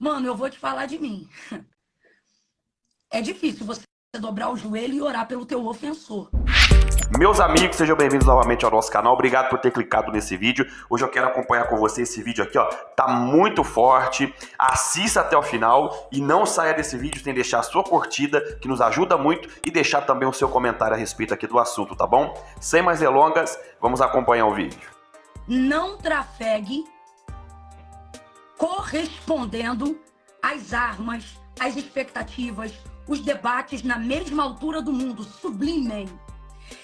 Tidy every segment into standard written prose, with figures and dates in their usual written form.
Mano, eu vou te falar de mim. É difícil você dobrar o joelho e orar pelo teu ofensor. Meus amigos, sejam bem-vindos novamente ao nosso canal. Obrigado por ter clicado nesse vídeo. Hoje eu quero acompanhar com você esse vídeo aqui, ó. Tá muito forte. Assista até o final e não saia desse vídeo sem deixar a sua curtida, que nos ajuda muito, e deixar também o seu comentário a respeito aqui do assunto, tá bom? Sem mais delongas, vamos acompanhar o vídeo. Não trafegue correspondendo às armas, às expectativas, os debates na mesma altura do mundo. Sublimem.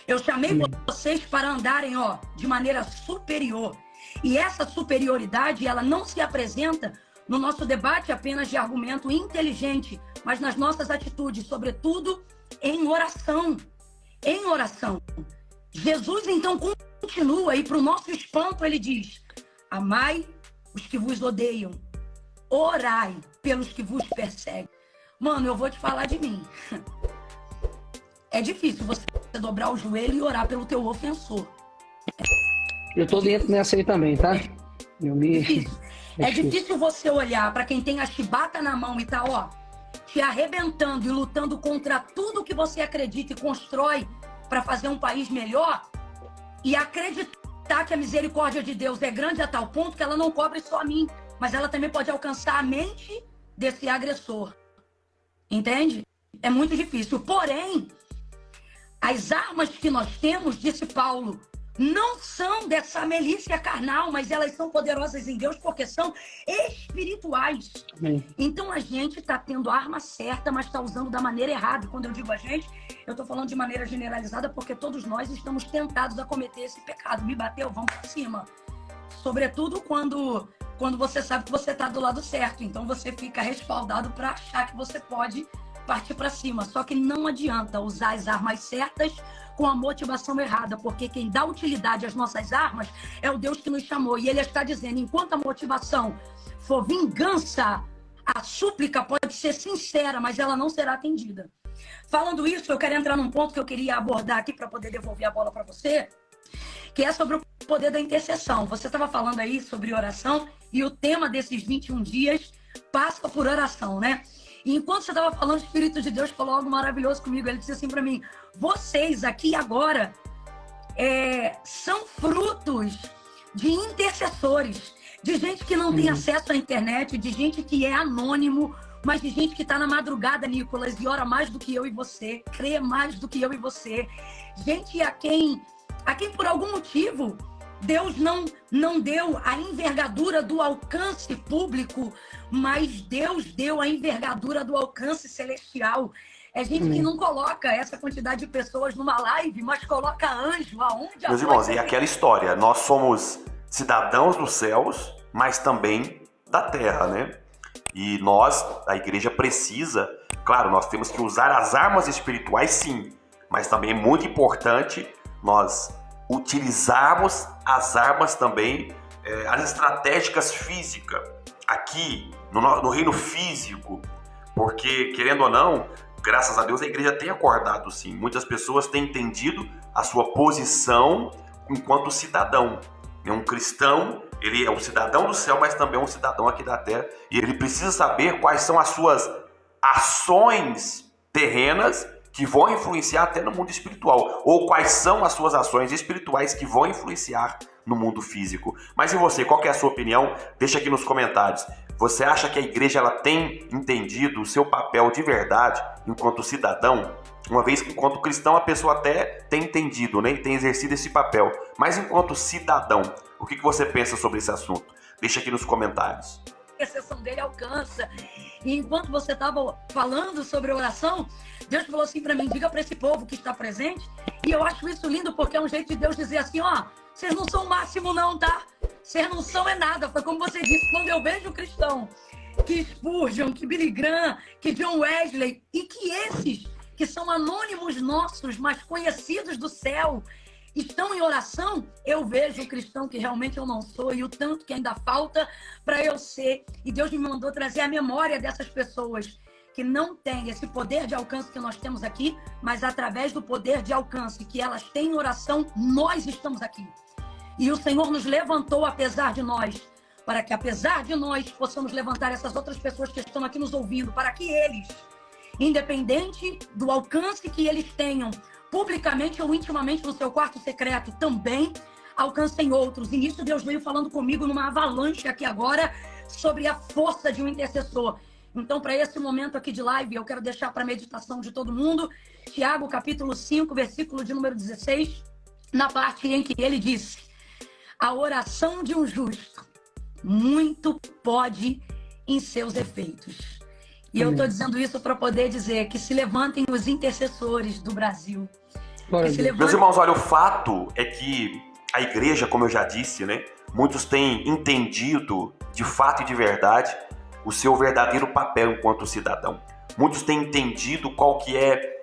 Eu chamei vocês para andarem, ó, de maneira superior. E essa superioridade, ela não se apresenta no nosso debate apenas de argumento inteligente, mas nas nossas atitudes, sobretudo em oração. Em oração. Jesus, então, continua, e para o nosso espanto, ele diz: amai os que vos odeiam, orai pelos que vos perseguem. Mano, eu vou te falar de mim. É difícil você dobrar o joelho e orar pelo teu ofensor. Eu tô dentro nessa aí também, tá? É difícil você olhar para quem tem a chibata na mão e tá, ó, te arrebentando e lutando contra tudo que você acredita e constrói para fazer um país melhor, e acreditar que a misericórdia de Deus é grande a tal ponto que ela não cobre só a mim, mas ela também pode alcançar a mente desse agressor. Entende? É muito difícil. Porém, as armas que nós temos, disse Paulo, não são dessa milícia carnal, mas elas são poderosas em Deus porque são espirituais. Amém. Então a gente está tendo a arma certa, mas está usando da maneira errada. Quando eu digo a gente, eu estou falando de maneira generalizada porque todos nós estamos tentados a cometer esse pecado. Me bateu, vamos para cima. Sobretudo quando você sabe que você está do lado certo. Então você fica respaldado para achar que você pode partir para cima. Só que não adianta usar as armas certas com a motivação errada, porque quem dá utilidade às nossas armas é o Deus que nos chamou. E ele está dizendo, enquanto a motivação for vingança, a súplica pode ser sincera, mas ela não será atendida. Falando isso, eu quero entrar num ponto que eu queria abordar aqui para poder devolver a bola para você, que é sobre o poder da intercessão. Você estava falando aí sobre oração e o tema desses 21 dias passa por oração, né? E enquanto você estava falando, o Espírito de Deus falou algo maravilhoso comigo. Ele disse assim para mim: vocês aqui agora são frutos de intercessores, de gente que não tem acesso à internet, de gente que é anônimo, mas de gente que está na madrugada, Nicolas, e ora mais do que eu e você, crê mais do que eu e você. Gente a quem por algum motivo Deus não deu a envergadura do alcance público, mas Deus deu a envergadura do alcance celestial. É gente que não coloca essa quantidade de pessoas numa live, mas coloca anjo aonde... Meus irmãos, e aquela história, nós somos cidadãos dos céus, mas também da terra, né? E nós, a igreja, precisa... Claro, nós temos que usar as armas espirituais, sim, mas também é muito importante nós utilizarmos as armas também, as estratégicas físicas, aqui no reino físico, porque, querendo ou não, graças a Deus a igreja tem acordado, sim. Muitas pessoas têm entendido a sua posição enquanto cidadão. Um cristão, ele é um cidadão do céu, mas também é um cidadão aqui da terra, e ele precisa saber quais são as suas ações terrenas que vão influenciar até no mundo espiritual, ou quais são as suas ações espirituais que vão influenciar no mundo físico. Mas e você, qual que é a sua opinião? Deixa aqui nos comentários. Você acha que a igreja ela tem entendido o seu papel de verdade enquanto cidadão? Uma vez que enquanto cristão a pessoa até tem entendido, né, e tem exercido esse papel. Mas enquanto cidadão, o que você pensa sobre esse assunto? Deixa aqui nos comentários. A exceção dele alcança. E enquanto você estava falando sobre oração, Deus falou assim para mim: diga para esse povo que está presente. E eu acho isso lindo, porque é um jeito de Deus dizer assim: ó, vocês não são o máximo não, tá? Vocês não são nada. Foi como você disse, quando eu vejo o cristão que Spurgeon, que Billy Graham, que John Wesley, e que esses que são anônimos nossos, mas conhecidos do céu, estão em oração, eu vejo o cristão que realmente eu não sou e o tanto que ainda falta para eu ser. E Deus me mandou trazer a memória dessas pessoas que não têm esse poder de alcance que nós temos aqui, mas através do poder de alcance que elas têm em oração, nós estamos aqui. E o Senhor nos levantou apesar de nós, para que, apesar de nós, possamos levantar essas outras pessoas que estão aqui nos ouvindo, para que eles, independente do alcance que eles tenham, publicamente ou intimamente no seu quarto secreto, também alcancem outros. E nisso Deus veio falando comigo numa avalanche aqui agora sobre a força de um intercessor. Então, para esse momento aqui de live, eu quero deixar para a meditação de todo mundo, Tiago, capítulo 5, versículo de número 16, na parte em que ele disse: a oração de um justo muito pode em seus efeitos. E eu estou dizendo isso para poder dizer que se levantem os intercessores do Brasil. Meus irmãos, olha, o fato é que a igreja, como eu já disse, né, muitos têm entendido de fato e de verdade o seu verdadeiro papel enquanto cidadão. Muitos têm entendido qual que é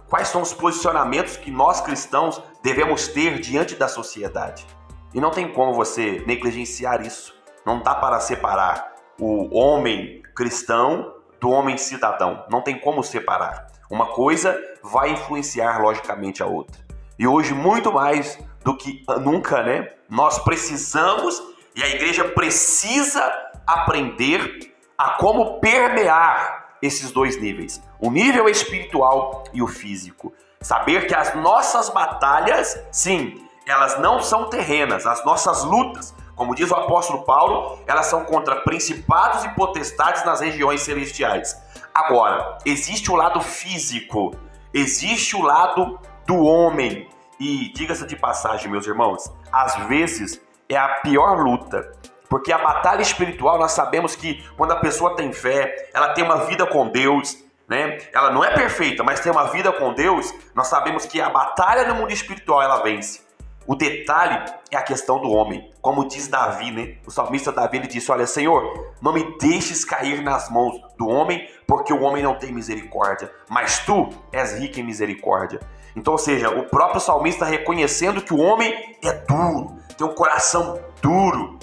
quais são os posicionamentos que nós cristãos devemos ter diante da sociedade. E não tem como você negligenciar isso. Não dá para separar o homem cristão do homem cidadão. Não tem como separar. Uma coisa vai influenciar logicamente a outra. E hoje, muito mais do que nunca, né, nós precisamos, e a igreja precisa aprender a como permear esses dois níveis. O nível espiritual e o físico. Saber que as nossas batalhas, sim, elas não são terrenas. As nossas lutas, como diz o apóstolo Paulo, elas são contra principados e potestades nas regiões celestiais. Agora, existe o lado físico, existe o lado do homem. E diga-se de passagem, meus irmãos, às vezes é a pior luta. Porque a batalha espiritual, nós sabemos que quando a pessoa tem fé, ela tem uma vida com Deus, né? Ela não é perfeita, mas tem uma vida com Deus. Nós sabemos que a batalha no mundo espiritual, ela vence. O detalhe é a questão do homem. Como diz Davi, né? O salmista Davi, ele disse: olha, Senhor, não me deixes cair nas mãos do homem, porque o homem não tem misericórdia, mas tu és rico em misericórdia. Então, ou seja, o próprio salmista reconhecendo que o homem é duro, tem um coração duro,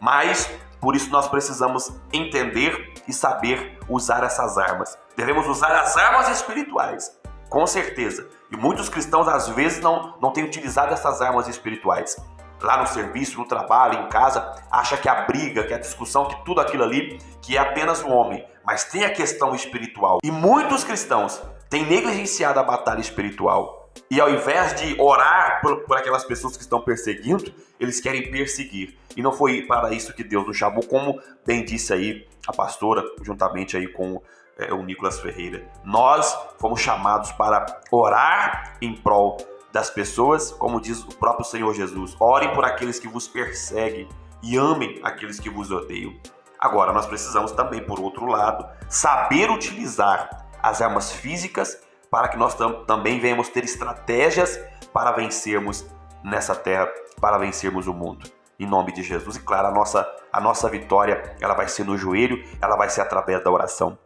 mas por isso nós precisamos entender e saber usar essas armas. Devemos usar as armas espirituais, com certeza. E muitos cristãos às vezes não têm utilizado essas armas espirituais. Lá no serviço, no trabalho, em casa, acha que a briga, que a discussão, que tudo aquilo ali, que é apenas o homem. Mas tem a questão espiritual. E muitos cristãos têm negligenciado a batalha espiritual. E ao invés de orar por aquelas pessoas que estão perseguindo, eles querem perseguir. E não foi para isso que Deus nos chamou, como bem disse aí a pastora, juntamente aí com o Nicolas Ferreira. Nós fomos chamados para orar em prol das pessoas, como diz o próprio Senhor Jesus. Orem por aqueles que vos perseguem e amem aqueles que vos odeiam. Agora, nós precisamos também, por outro lado, saber utilizar as armas físicas para que nós também venhamos ter estratégias para vencermos nessa terra, para vencermos o mundo. Em nome de Jesus. E claro, a nossa vitória, ela vai ser no joelho, ela vai ser através da oração.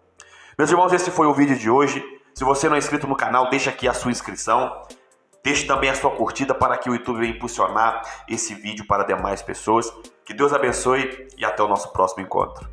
Meus irmãos, esse foi o vídeo de hoje. Se você não é inscrito no canal, deixa aqui a sua inscrição. Deixe também a sua curtida para que o YouTube venha impulsionar esse vídeo para demais pessoas. Que Deus abençoe e até o nosso próximo encontro.